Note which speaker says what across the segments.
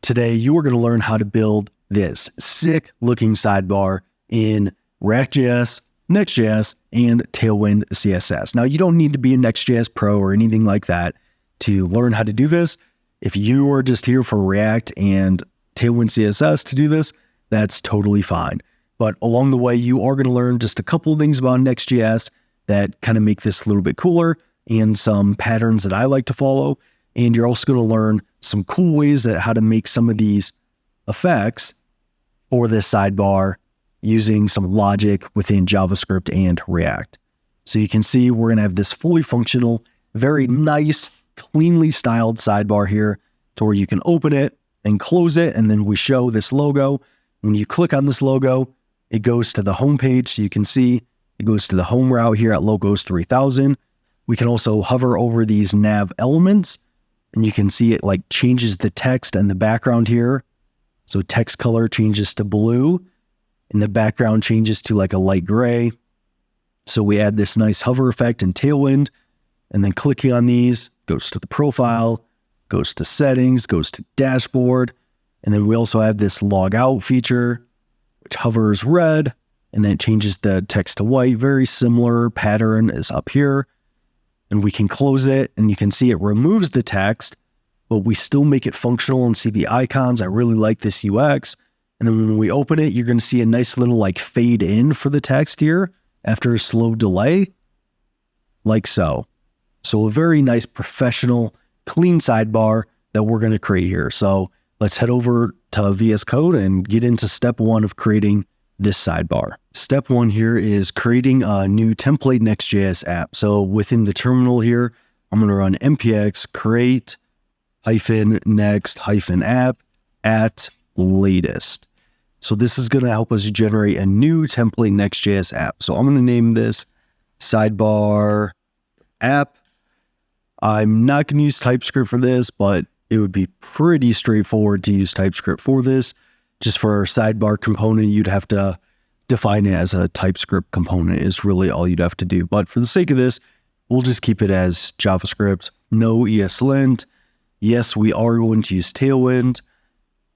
Speaker 1: Today, you are going to learn how to build this sick looking sidebar in React.js, Next.js, and Tailwind CSS. Now, you don't need to be a Next.js pro or anything like that to learn how to do this. If you are just here for React and Tailwind CSS to do this, that's totally fine. But along the way, you are going to learn just a couple of things about Next.js that kind of make this a little bit cooler and some patterns that I like to follow. And you're also going to learn some cool ways that how to make some of these effects for this sidebar using some logic within JavaScript and React. So you can see we're going to have this fully functional, very nice, cleanly styled sidebar here to where you can open it and close it. And then we show this logo. When you click on this logo, it goes to the home page. So you can see it goes to the home route here at Logos 3000. We can also hover over these nav elements and you can see it like changes the text and the background here. So text color changes to blue and the background changes to like a light gray. So we add this nice hover effect in Tailwind, and then clicking on these goes to the profile, goes to settings, goes to dashboard. And then we also have this log out feature, which hovers red, and then it changes the text to white. Very similar pattern is up here. And we can close it, and you can see it removes the text, but we still make it functional and see the icons. I really like this UX. And then when we open it, you're going to see a nice little like fade in for the text here after a slow delay, like so. So a very nice professional, clean sidebar that we're going to create here. So let's head over to VS Code and get into step one of creating this sidebar. Step one here is creating a new template Next.js app. So within the terminal here, I'm going to run npx create -next-app at latest. So this is going to help us generate a new template Next.js app. So I'm going to name this sidebar app. I'm not going to use TypeScript for this, but it would be pretty straightforward to use TypeScript for this. Just for our sidebar component, you'd have to define it as a TypeScript component is really all you'd have to do. But for the sake of this, we'll just keep it as JavaScript, no ESLint. Yes, we are going to use Tailwind,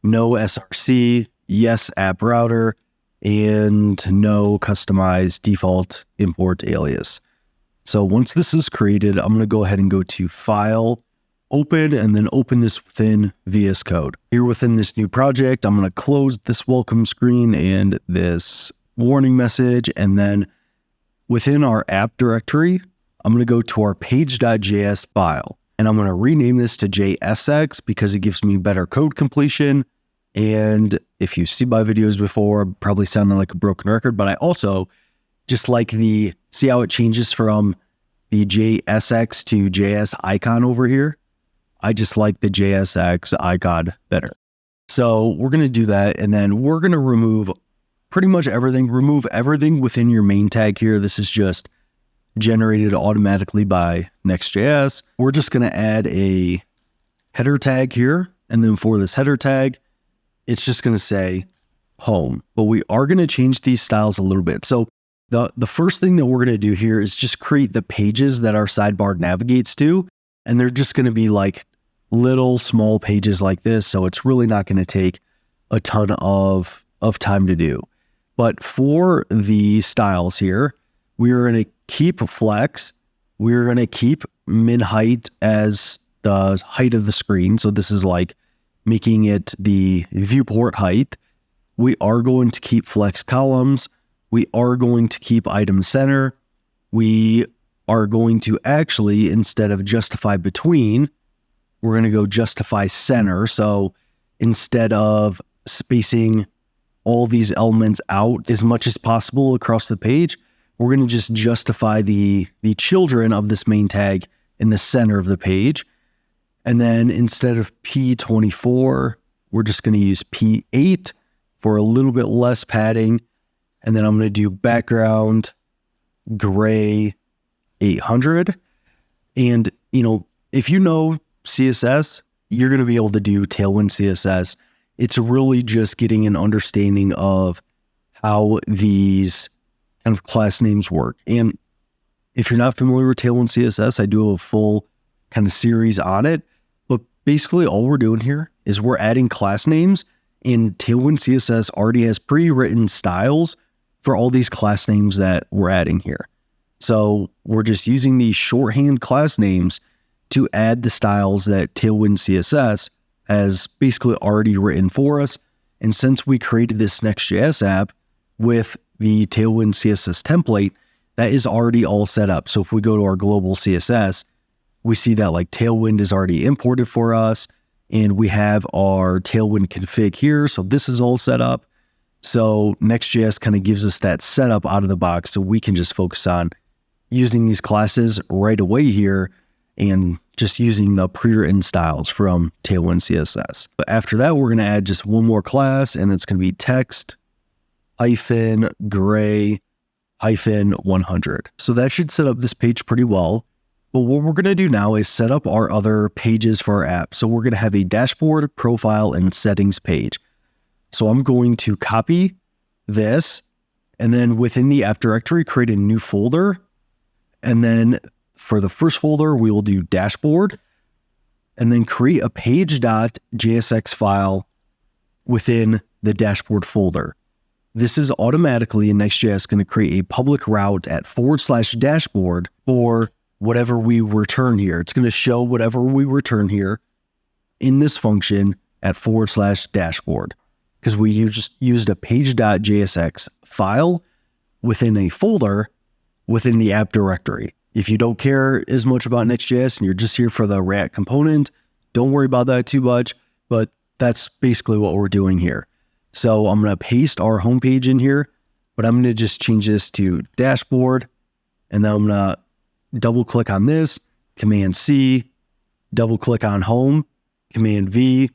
Speaker 1: no SRC, yes, app router, and no customized default import alias. So once this is created, I'm going to go ahead and go to File, Open, and then open this within VS Code. Here within this new project, I'm going to close this welcome screen and this warning message. And then within our app directory, I'm going to go to our page.js file. And I'm going to rename this to JSX because it gives me better code completion. And if you see my videos before, I'm probably sounding like a broken record, but I also just like see how it changes from the JSX to JS icon over here. I just like the JSX icon better. So we're going to do that. And then we're going to remove pretty much everything. Remove everything within your main tag here. This is just generated automatically by Next.js. We're just going to add a header tag here. And then for this header tag, it's just going to say home. But we are going to change these styles a little bit. So the first thing that we're going to do here is just create the pages that our sidebar navigates to. And they're just going to be like little small pages like this. So it's really not going to take a ton of time to do. But for the styles here, we're going to keep flex. We're going to keep min height as the height of the screen. So this is like making it the viewport height. We are going to keep flex columns. We are going to keep item center. We are going to actually, instead of justify between, we're going to go justify center. So instead of spacing all these elements out as much as possible across the page, we're going to just justify the children of this main tag in the center of the page. And then instead of P24, we're just going to use P8 for a little bit less padding. And then I'm going to do background gray 800. And, if you know CSS, you're going to be able to do Tailwind CSS. It's really just getting an understanding of how these kind of class names work. And if you're not familiar with Tailwind CSS, I do have a full kind of series on it. But basically all we're doing here is we're adding class names, and Tailwind CSS already has pre-written styles for all these class names that we're adding here. So we're just using these shorthand class names to add the styles that Tailwind CSS has basically already written for us. And since we created this Next.js app with the Tailwind CSS template, that is already all set up. So if we go to our global CSS, we see that like Tailwind is already imported for us, and we have our Tailwind config here. So this is all set up. So Next.js kind of gives us that setup out of the box, so we can just focus on using these classes right away here and just using the pre-written styles from Tailwind CSS. But after that, we're going to add just one more class, and it's going to be text -gray -100. So that should set up this page pretty well. But what we're going to do now is set up our other pages for our app. So we're going to have a dashboard, profile, and settings page. So I'm going to copy this, and then within the app directory, create a new folder. And then for the first folder, we will do dashboard, and then create a page.jsx file within the dashboard folder. This is automatically in Next.js going to create a public route at /dashboard for whatever we return here. It's going to show whatever we return here in this function at /dashboard, because we just used a page.jsx file within a folder within the app directory. If you don't care as much about Next.js and you're just here for the React component, don't worry about that too much, but that's basically what we're doing here. So I'm going to paste our homepage in here, but I'm going to just change this to dashboard, and then I'm going to double click on this, Command C, double click on home, Command V,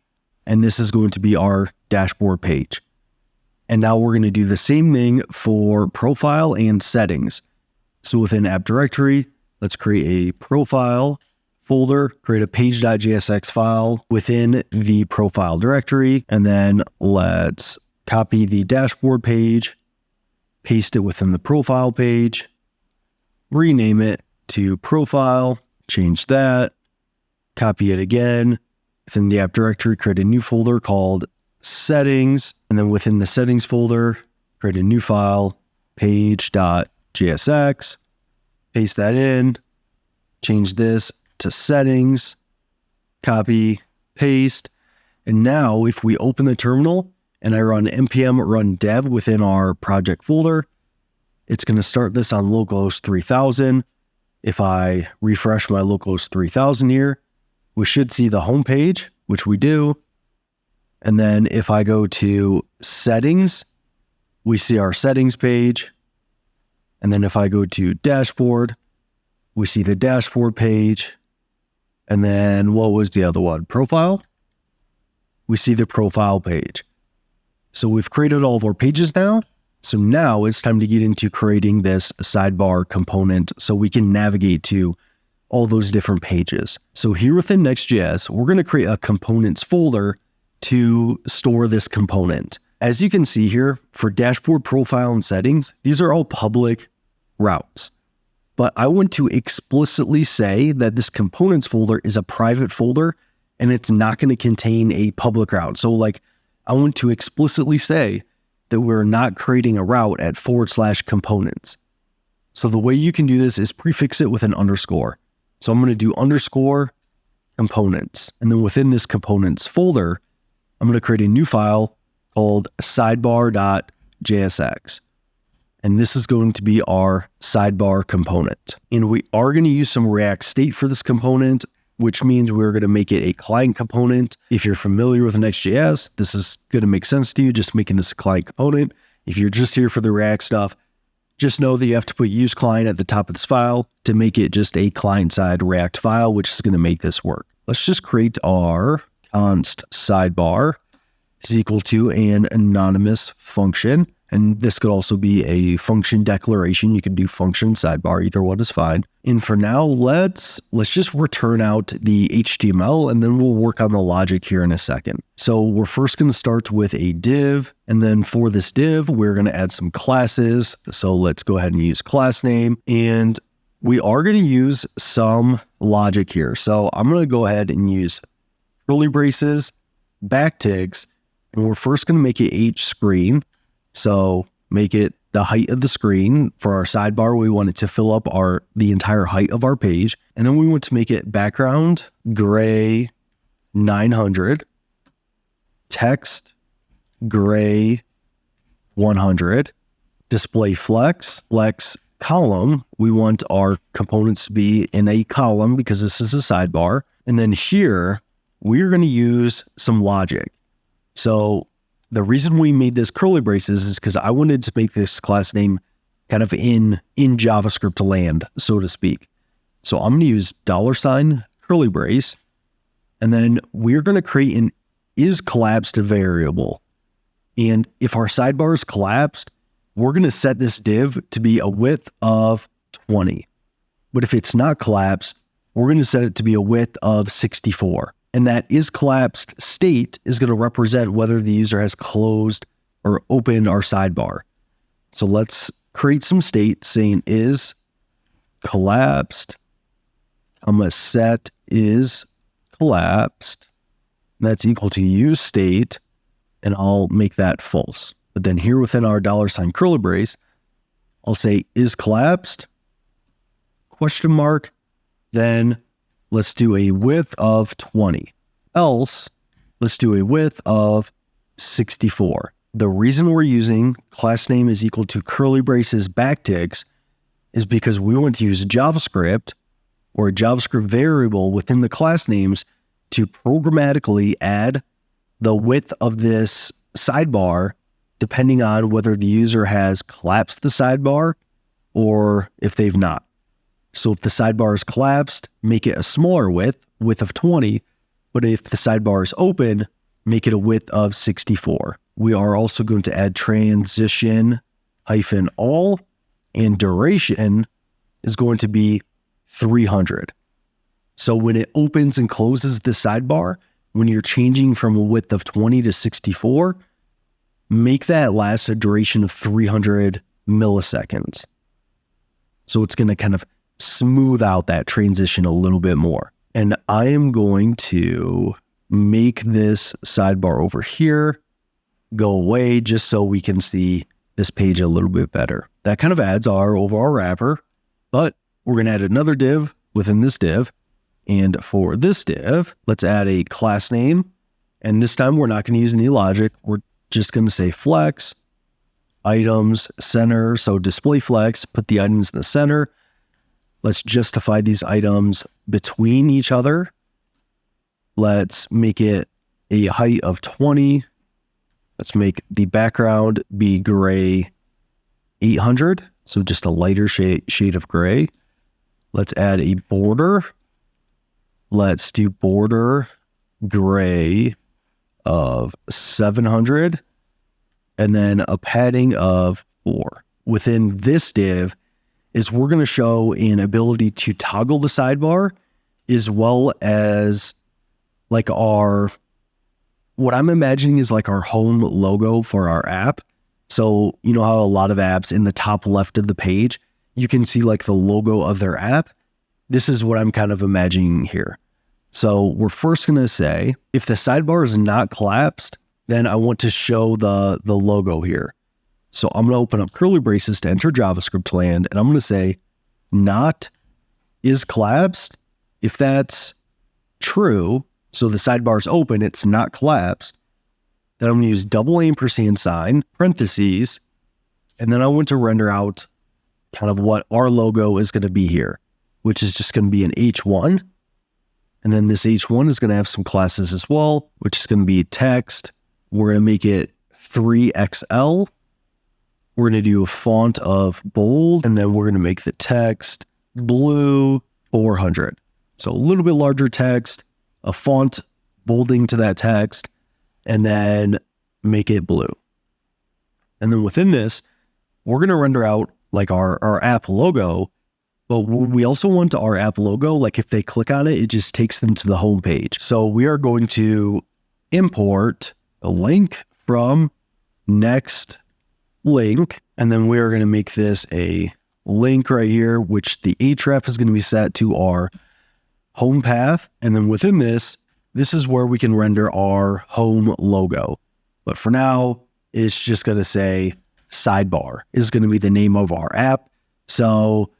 Speaker 1: and this is going to be our dashboard page. And now we're going to do the same thing for profile and settings. So within app directory, let's create a profile folder, create a page.jsx file within the profile directory, and then let's copy the dashboard page, paste it within the profile page, rename it to profile, change that, copy it again, within the app directory, create a new folder called settings, and then within the settings folder, create a new file, page.jsx, paste that in, change this to settings, copy, paste, and now if we open the terminal and I run npm run dev within our project folder, it's going to start this on localhost 3000. If I refresh my localhost 3000 here, we should see the home page, which we do. And then if I go to settings, we see our settings page. And then if I go to dashboard, we see the dashboard page. And then what was the other one? Profile? We see the profile page. So we've created all of our pages now. So now it's time to get into creating this sidebar component so we can navigate to all those different pages. So here within Next.js, we're going to create a components folder to store this component. As you can see here, for dashboard, profile, and settings, these are all public routes. But I want to explicitly say that this components folder is a private folder and it's not going to contain a public route. So like I want to explicitly say that we're not creating a route at /components. So the way you can do this is prefix it with an underscore. So I'm going to do underscore components. And then within this components folder, I'm going to create a new file called sidebar.jsx. And this is going to be our sidebar component. And we are going to use some React state for this component, which means we're going to make it a client component. If you're familiar with Next.js, this is going to make sense to you, just making this a client component. If you're just here for the React stuff, just know that you have to put use client at the top of this file to make it just a client-side React file, which is going to make this work. Let's just create our const sidebar is equal to an anonymous function. And this could also be a function declaration. You can do function sidebar, either one is fine. And for now, let's just return out the HTML, and then we'll work on the logic here in a second. So we're first going to start with a div, and then for this div, we're going to add some classes. So let's go ahead and use class name, and we are going to use some logic here. So I'm going to go ahead and use curly braces, backticks, and we're first going to make it H screen. So make it the height of the screen. For our sidebar, we want it to fill up the entire height of our page. And then we want to make it background gray 900, text gray 100, display flex column. We want our components to be in a column because this is a sidebar. And then here, we're going to use some logic. So the reason we made this curly braces is because I wanted to make this class name kind of in JavaScript land, so to speak. So I'm going to use $ curly brace, and then we're going to create an isCollapsed variable. And if our sidebar is collapsed, we're going to set this div to be a width of 20. But if it's not collapsed, we're going to set it to be a width of 64. And that isCollapsed state is going to represent whether the user has closed or opened our sidebar. So let's create some state saying isCollapsed, set isCollapsed. That's equal to useState, and I'll make that false. But then here within our $ curly brace, I'll say isCollapsed, ? Then let's do a width of 20. Else, let's do a width of 64. The reason we're using class name is equal to curly braces backticks is because we want to use JavaScript or a JavaScript variable within the class names to programmatically add the width of this sidebar depending on whether the user has collapsed the sidebar or if they've not. So if the sidebar is collapsed, make it a smaller width of 20, but if the sidebar is open, make it a width of 64. We are also going to add transition -all, and duration is going to be 300. So when it opens and closes the sidebar, when you're changing from a width of 20 to 64, make that last a duration of 300 milliseconds. So it's going to kind of smooth out that transition a little bit more. And I am going to make this sidebar over here go away just so we can see this page a little bit better. That kind of adds our overall wrapper, but we're going to add another div within this div. And for this div, let's add a class name. And this time we're not going to use any logic. We're just going to say flex, items, center. So display flex, put the items in the center. Let's justify these items between each other. Let's make it a height of 20. Let's make the background be gray 800. So just a lighter shade of gray. Let's add a border. Let's do border gray of 700, and then a padding of 4. Within this div is we're going to show an ability to toggle the sidebar as well as like what I'm imagining is like our home logo for our app. So you know how a lot of apps in the top left of the page, you can see like the logo of their app. This is what I'm kind of imagining here. So we're first going to say, if the sidebar is not collapsed, then I want to show the logo here. So I'm going to open up curly braces to enter JavaScript land, and I'm going to say not is collapsed. If that's true, so the sidebar is open, it's not collapsed, then I'm going to use $&, parentheses, and then I want to render out kind of what our logo is going to be here, which is just going to be an H1. And then this H1 is going to have some classes as well, which is going to be text. We're going to make it 3XL. We're going to do a font of bold, and then we're going to make the text blue 400. So a little bit larger text, a font bolding to that text, and then make it blue. And then within this, we're going to render out like our app logo. But we also want our app logo, like if they click on it, it just takes them to the home page. So we are going to import a link from Next link, and then we are going to make this a link right here, which the href is going to be set to our home path. And then within this, this is where we can render our home logo. But for now, it's just going to say Sidebar is going to be the name of our app. So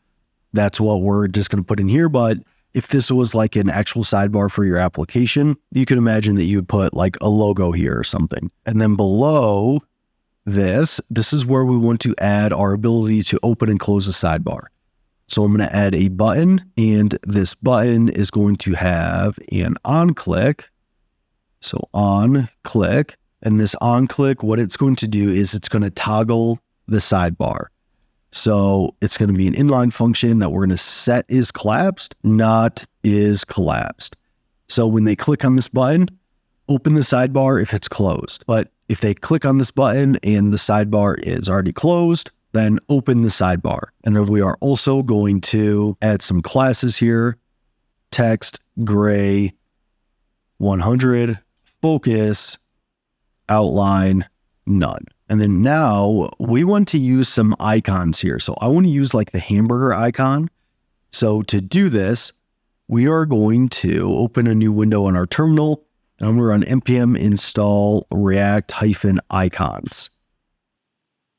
Speaker 1: that's what we're just going to put in here. But if this was like an actual sidebar for your application, you can imagine that you would put like a logo here or something. And then below this is where we want to add our ability to open and close the sidebar. So I'm going to add a button, and this button is going to have an on click. So on click, and this on click, what it's going to do is it's going to toggle the sidebar. So it's going to be an inline function that we're going to set is collapsed, not is collapsed. So when they click on this button, open the sidebar if it's closed. But if they click on this button and the sidebar is already closed, then open the sidebar. And then we are also going to add some classes here. Text, gray, 100, focus, outline, none. And then now we want to use some icons here. So I want to use like the hamburger icon. So to do this, we are going to open a new window on our terminal, and I'm going to run npm install react-icons.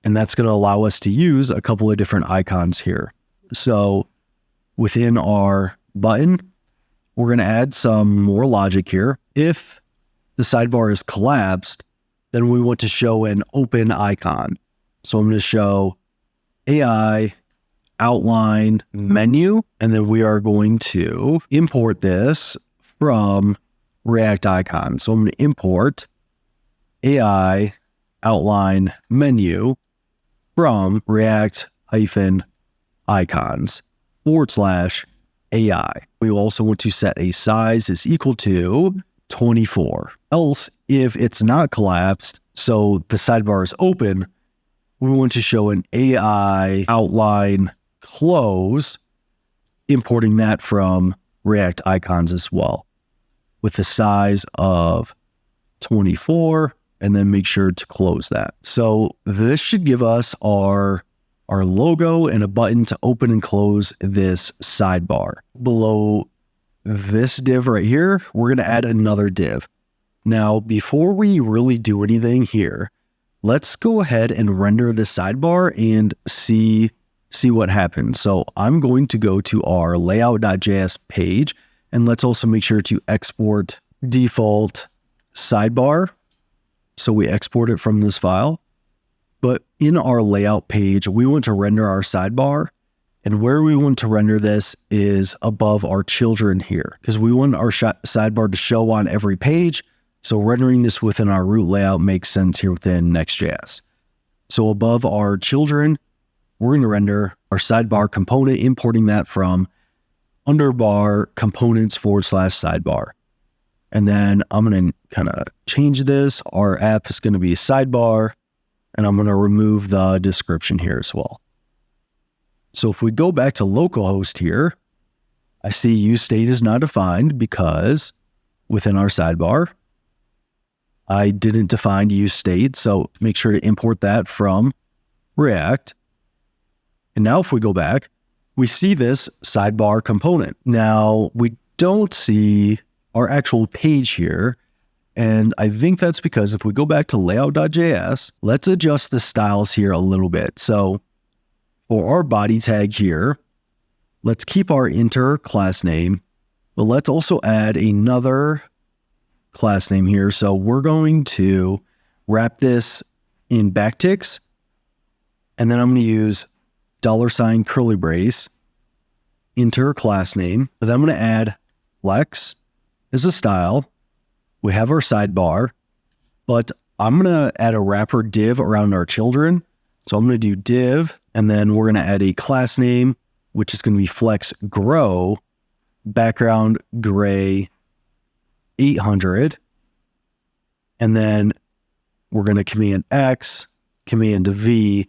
Speaker 1: And that's going to allow us to use a couple of different icons here. So within our button, we're going to add some more logic here. If the sidebar is collapsed, then we want to show an open icon. So I'm going to show AI outline menu, and then we are going to import this from React icon. So I'm going to import AI outline menu from React-icons /AI. We also want to set a size is equal to 24. Else, if it's not collapsed, so the sidebar is open, we want to show an AI outline close, importing that from React icons as well, with the size of 24, and then make sure to close that. So this should give us our logo and a button to open and close this sidebar. Below this div right here, we're going to add another div. Now, before we really do anything here, let's go ahead and render the sidebar and see what happens. So I'm going to go to our layout.js page, and let's also make sure to export default sidebar. So we export it from this file. But in our layout page, we want to render our sidebar. And where we want to render this is above our children here, because we want our sidebar to show on every page. So rendering this within our root layout makes sense here within Next.js. So above our children, we're going to render our sidebar component, importing that from underbar components /sidebar. And then I'm going to kind of change this. Our app is going to be a sidebar, and I'm going to remove the description here as well. So if we go back to localhost here, I see use state is not defined because within our sidebar, I didn't define use state. So make sure to import that from React. And now if we go back, we see this sidebar component. Now we don't see our actual page here. And I think that's because if we go back to layout.js, let's adjust the styles here a little bit. So for our body tag here, let's keep our enter class name, but let's also add another class name here. So we're going to wrap this in backticks, and then I'm going to use $ curly brace, enter class name. But then I'm going to add flex as a style. We have our sidebar, but I'm going to add a wrapper div around our children. So I'm going to do div, and then we're going to add a class name, which is going to be flex grow, background gray 800. And then we're going to command X, command V,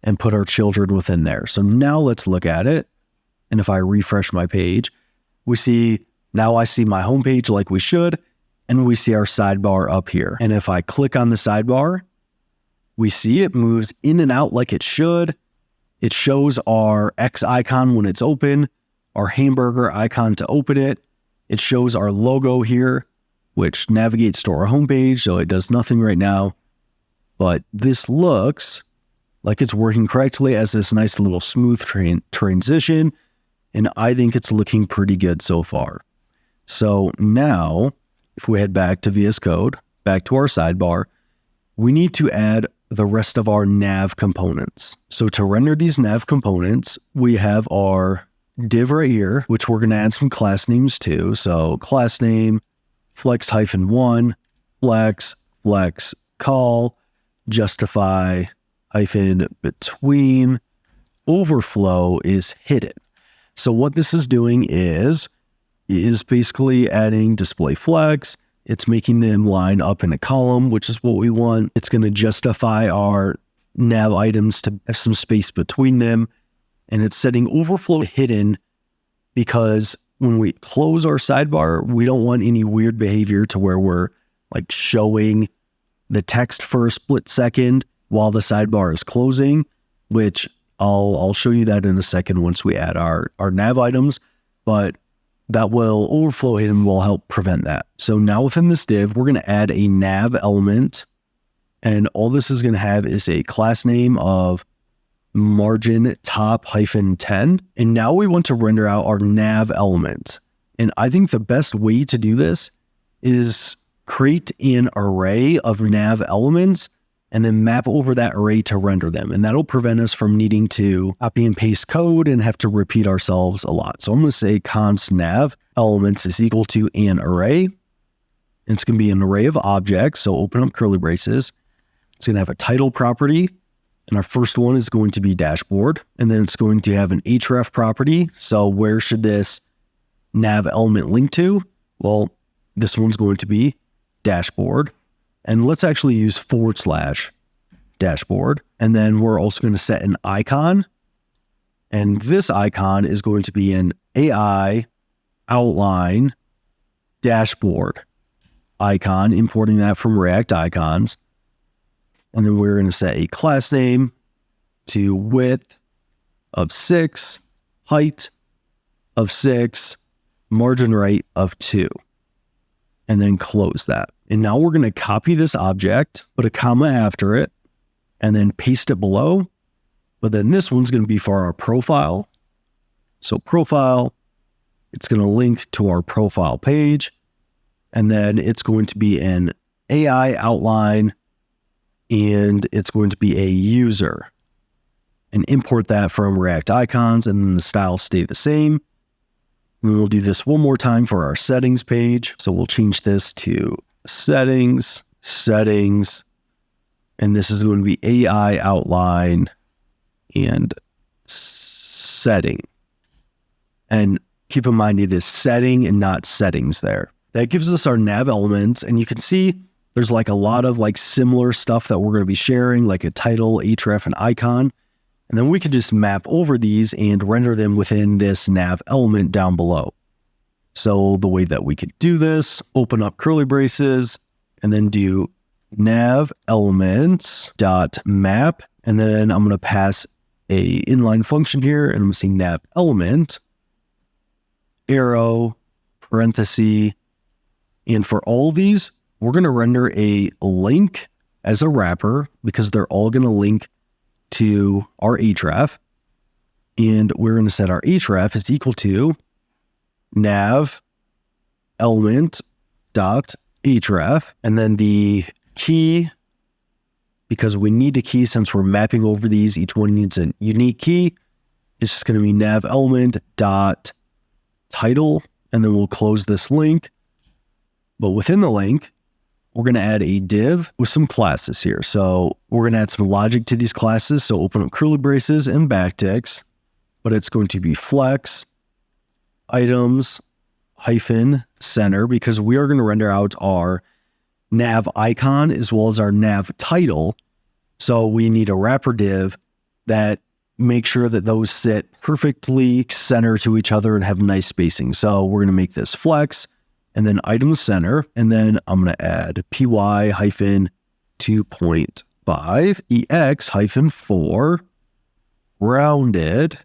Speaker 1: and put our children within there. So now let's look at it. And if I refresh my page, now I see my homepage like we should, and we see our sidebar up here. And if I click on the sidebar, we see it moves in and out like it should. It shows our X icon when it's open, our hamburger icon to open it. It shows our logo here. which navigates to our homepage, so it does nothing right now. But this looks like it's working correctly as this nice little smooth transition, and I think it's looking pretty good so far. So now, if we head back to VS Code, back to our sidebar, we need to add the rest of our nav components. So to render these nav components, we have our div right here, which we're going to add some class names to. So class name, flex-1, flex call, justify -between, overflow is hidden. So what this is doing is basically adding display flex. It's making them line up in a column, which is what we want. It's going to justify our nav items to have some space between them. And it's setting overflow hidden because when we close our sidebar, we don't want any weird behavior to where we're like showing the text for a split second while the sidebar is closing, which I'll show you that in a second once we add our nav items, but that will overflow hidden will help prevent that. So now within this div, we're going to add a nav element, and all this is going to have is a class name of margin top -10. And now we want to render out our nav element. And I think the best way to do this is create an array of nav elements and then map over that array to render them. And that'll prevent us from needing to copy and paste code and have to repeat ourselves a lot. So I'm going to say const nav elements is equal to an array. And it's going to be an array of objects. So open up curly braces. It's going to have a title property. And our first one is going to be dashboard. And then it's going to have an href property. So where should this nav element link to? Well, this one's going to be dashboard. And let's actually use / dashboard. And then we're also going to set an icon. And this icon is going to be an AI outline dashboard icon, importing that from React icons. And then we're going to set a class name to width of 6, height of 6, margin right of 2. And then close that. And now we're going to copy this object, put a comma after it, and then paste it below. But then this one's going to be for our profile. So profile, it's going to link to our profile page. And then it's going to be an AI outline, and it's going to be a user. And import that from React icons, and then the styles stay the same. And then we'll do this one more time for our settings page. So we'll change this to settings, and this is going to be AI outline and setting. And keep in mind it is setting and not settings there. That gives us our nav elements, and you can see there's like a lot of like similar stuff that we're going to be sharing, like a title, href, and icon. And then we can just map over these and render them within this nav element down below. So the way that we could do this, open up curly braces and then do nav elements dot map. And then I'm going to pass a inline function here, and I'm going to say nav element, arrow, parenthesis. And for all these, we're going to render a link as a wrapper because they're all going to link to our href, and we're going to set our href is equal to nav element dot href, and then the key, because we need a key since we're mapping over these, each one needs a unique key. It's just going to be nav element dot title, and then we'll close this link. But within the link, we're going to add a div with some classes here. So we're going to add some logic to these classes. So open up curly braces and backticks, but it's going to be flex items -center, because we are going to render out our nav icon as well as our nav title. So we need a wrapper div that makes sure that those sit perfectly center to each other and have nice spacing. So we're going to make this flex and then items center, and then I'm going to add py-2.5 ex-4 rounded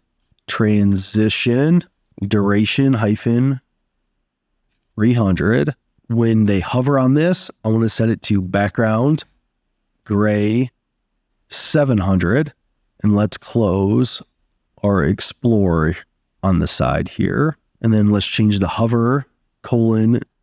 Speaker 1: transition duration -300 when they hover on this, I want to set it to background gray 700. And let's close our explore on the side here. And then let's change the hover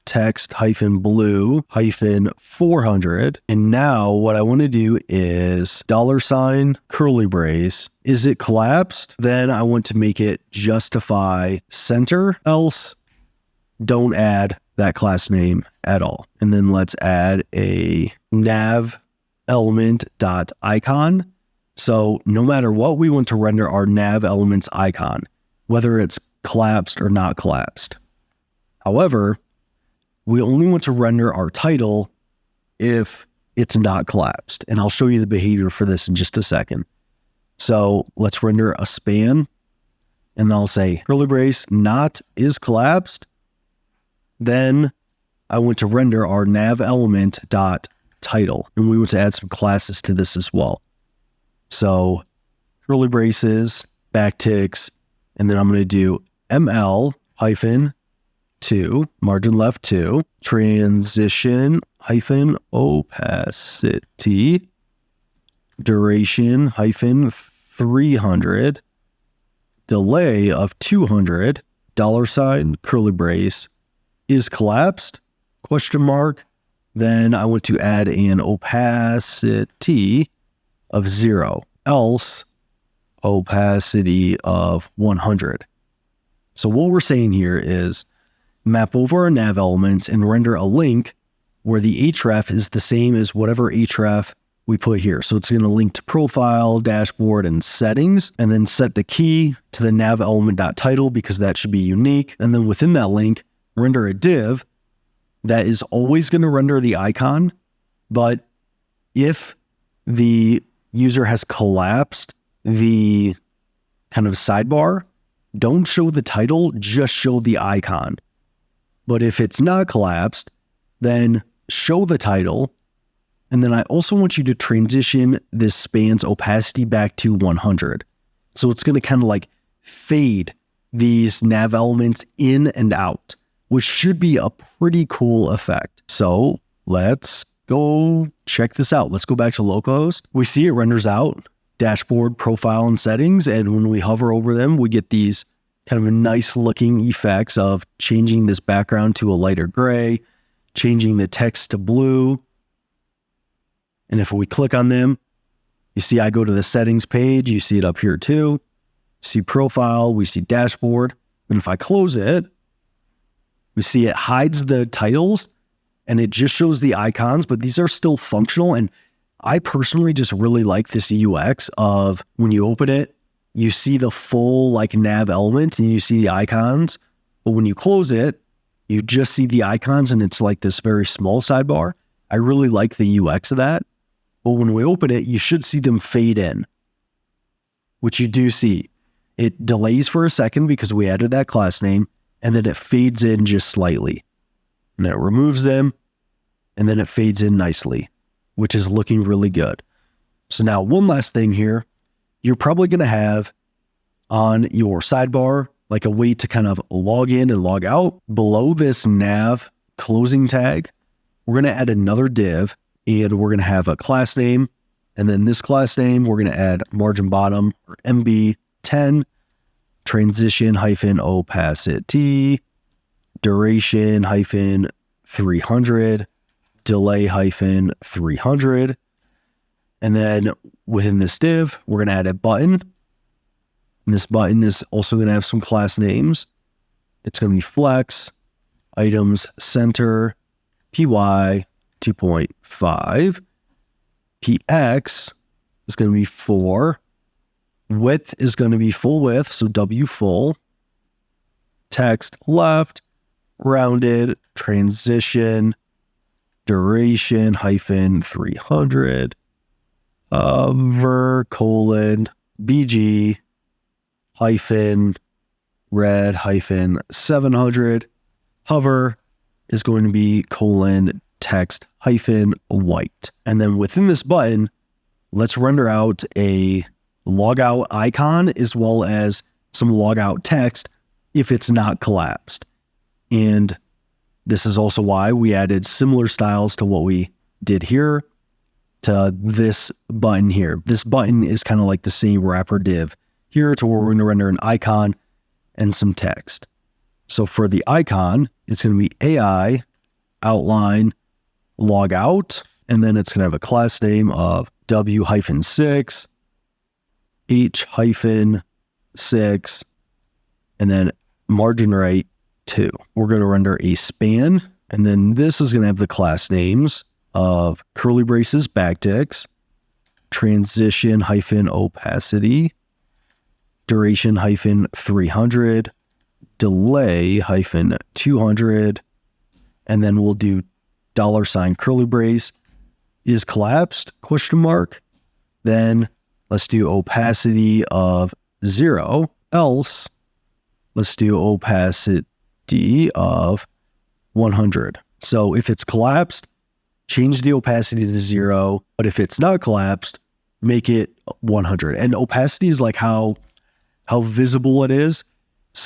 Speaker 1: text blue 400. And now what I want to do is $ curly brace. Is it collapsed? Then I want to make it justify center, else don't add that class name at all. And then let's add a nav element dot icon. So no matter what, we want to render our nav elements icon, whether it's collapsed or not collapsed. However, we only want to render our title if it's not collapsed. And I'll show you the behavior for this in just a second. So let's render a span, and I'll say curly brace not is collapsed. Then I want to render our nav element dot title, and we want to add some classes to this as well. So curly braces, backticks, and then I'm going to do ML hyphen 2, margin left 2, transition hyphen opacity, duration hyphen 300, delay of 200, $ curly brace is collapsed, question mark. Then I want to add an opacity of 0, else opacity of 100. So what we're saying here is map over our nav element and render a link where the href is the same as whatever href we put here. So it's going to link to profile, dashboard, and settings, and then set the key to the nav element.title because that should be unique. And then within that link, render a div that is always going to render the icon, but if the user has collapsed the kind of sidebar, don't show the title, just show the icon. But if it's not collapsed, then show the title. And then I also want you to transition this span's opacity back to 100. So it's going to kind of like fade these nav elements in and out, which should be a pretty cool effect. So let's go check this out. Let's go back to localhost. We see it renders out dashboard, profile, and settings. And when we hover over them, we get these kind of nice looking effects of changing this background to a lighter gray, changing the text to blue. And if we click on them, you see I go to the settings page. You see it up here too. See profile, we see dashboard. And if I close it, we see it hides the titles and it just shows the icons, but these are still functional. And I personally just really like this UX of when you open it, you see the full like nav element and you see the icons. But when you close it, you just see the icons and it's like this very small sidebar. I really like the UX of that. But when we open it, you should see them fade in, which you do see. It delays for a second because we added that class name, and then it fades in just slightly. And it removes them, and then it fades in nicely, which is looking really good. So now one last thing here, you're probably going to have on your sidebar, like a way to kind of log in and log out. Below this nav closing tag, we're going to add another div, and we're going to have a class name. And then this class name, we're going to add margin bottom or MB10, transition hyphen opacity, duration hyphen 300, delay hyphen 300. And then within this div, we're going to add a button. And this button is also going to have some class names. It's going to be flex, items, center, PY 2.5. PX is going to be 4. Width is going to be full width, so W full. Text left, rounded, transition, duration hyphen 300, BG hyphen red hyphen 700. Hover is going to be text hyphen white. And then within this button, let's render out a logout icon as well as some logout text if it's not collapsed. And This is also why we added similar styles to what we did here to this button here. This button is kind of like the same wrapper div here to where we're going to render an icon and some text. So for the icon, it's going to be AI outline log out, and then it's going to have a class name of W-6, H-6, and then margin right 2. We're going to render a span, and then this is going to have the class names of curly braces backticks, transition opacity, duration 300, delay 200, and then we'll do $ curly brace is collapsed ? Then let's do opacity of 0, else let's do opacity of 100. So if it's collapsed, change the opacity to 0, but if it's not collapsed, make it 100. And opacity is like how visible it is,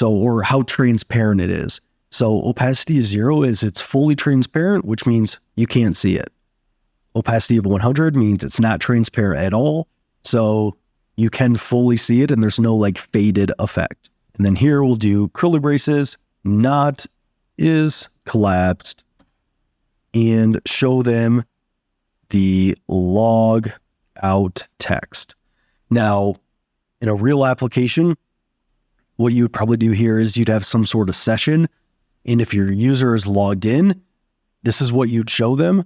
Speaker 1: or how transparent it is. So opacity of 0 is it's fully transparent, which means you can't see it. Opacity of 100 means it's not transparent at all, so you can fully see it and there's no like faded effect. And then here we'll do curly braces, not is collapsed, and show them the log out text. Now, in a real application, what you would probably do here is you'd have some sort of session, and if your user is logged in, this is what you'd show them.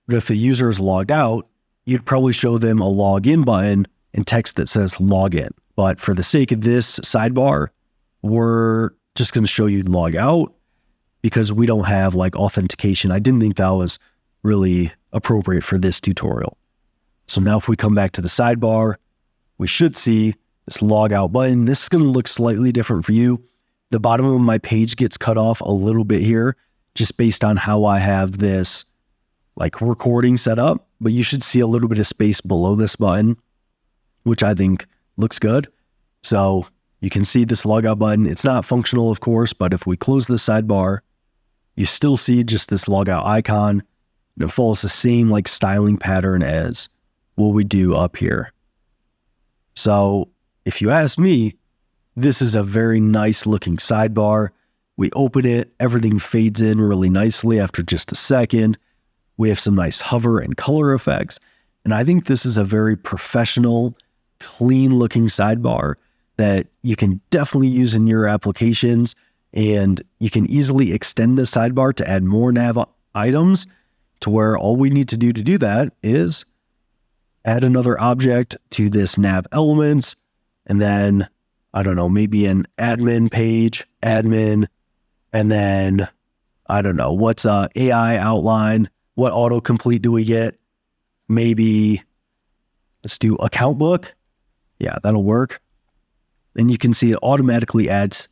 Speaker 1: But if the user is logged out, you'd probably show them a login button and text that says login. But for the sake of this sidebar, we're just going to show you log out because we don't have like authentication. I didn't think that was really appropriate for this tutorial. So now if we come back to the sidebar, we should see this log out button. This is going to look slightly different for you. The bottom of my page gets cut off a little bit here just based on how I have this like recording set up, but you should see a little bit of space below this button, which I think looks good. So you can see this logout button. It's not functional, of course, but if we close the sidebar, you still see just this logout icon. And it follows the same like styling pattern as what we do up here. So if you ask me, this is a very nice looking sidebar. We open it, everything fades in really nicely after just a second. We have some nice hover and color effects. And I think this is a very professional, clean looking sidebar that you can definitely use in your applications. And you can easily extend the sidebar to add more nav items to where all we need to do that is add another object to this nav elements. And then, I don't know, maybe an admin page, admin, and then, I don't know, what's AI outline? What autocomplete do we get? Maybe let's do account book. Yeah, that'll work. And you can see it automatically adds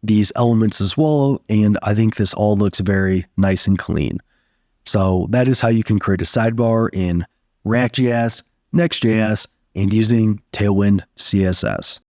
Speaker 1: these elements as well. And I think this all looks very nice and clean. So that is how you can create a sidebar in React.js, Next.js, and using Tailwind CSS.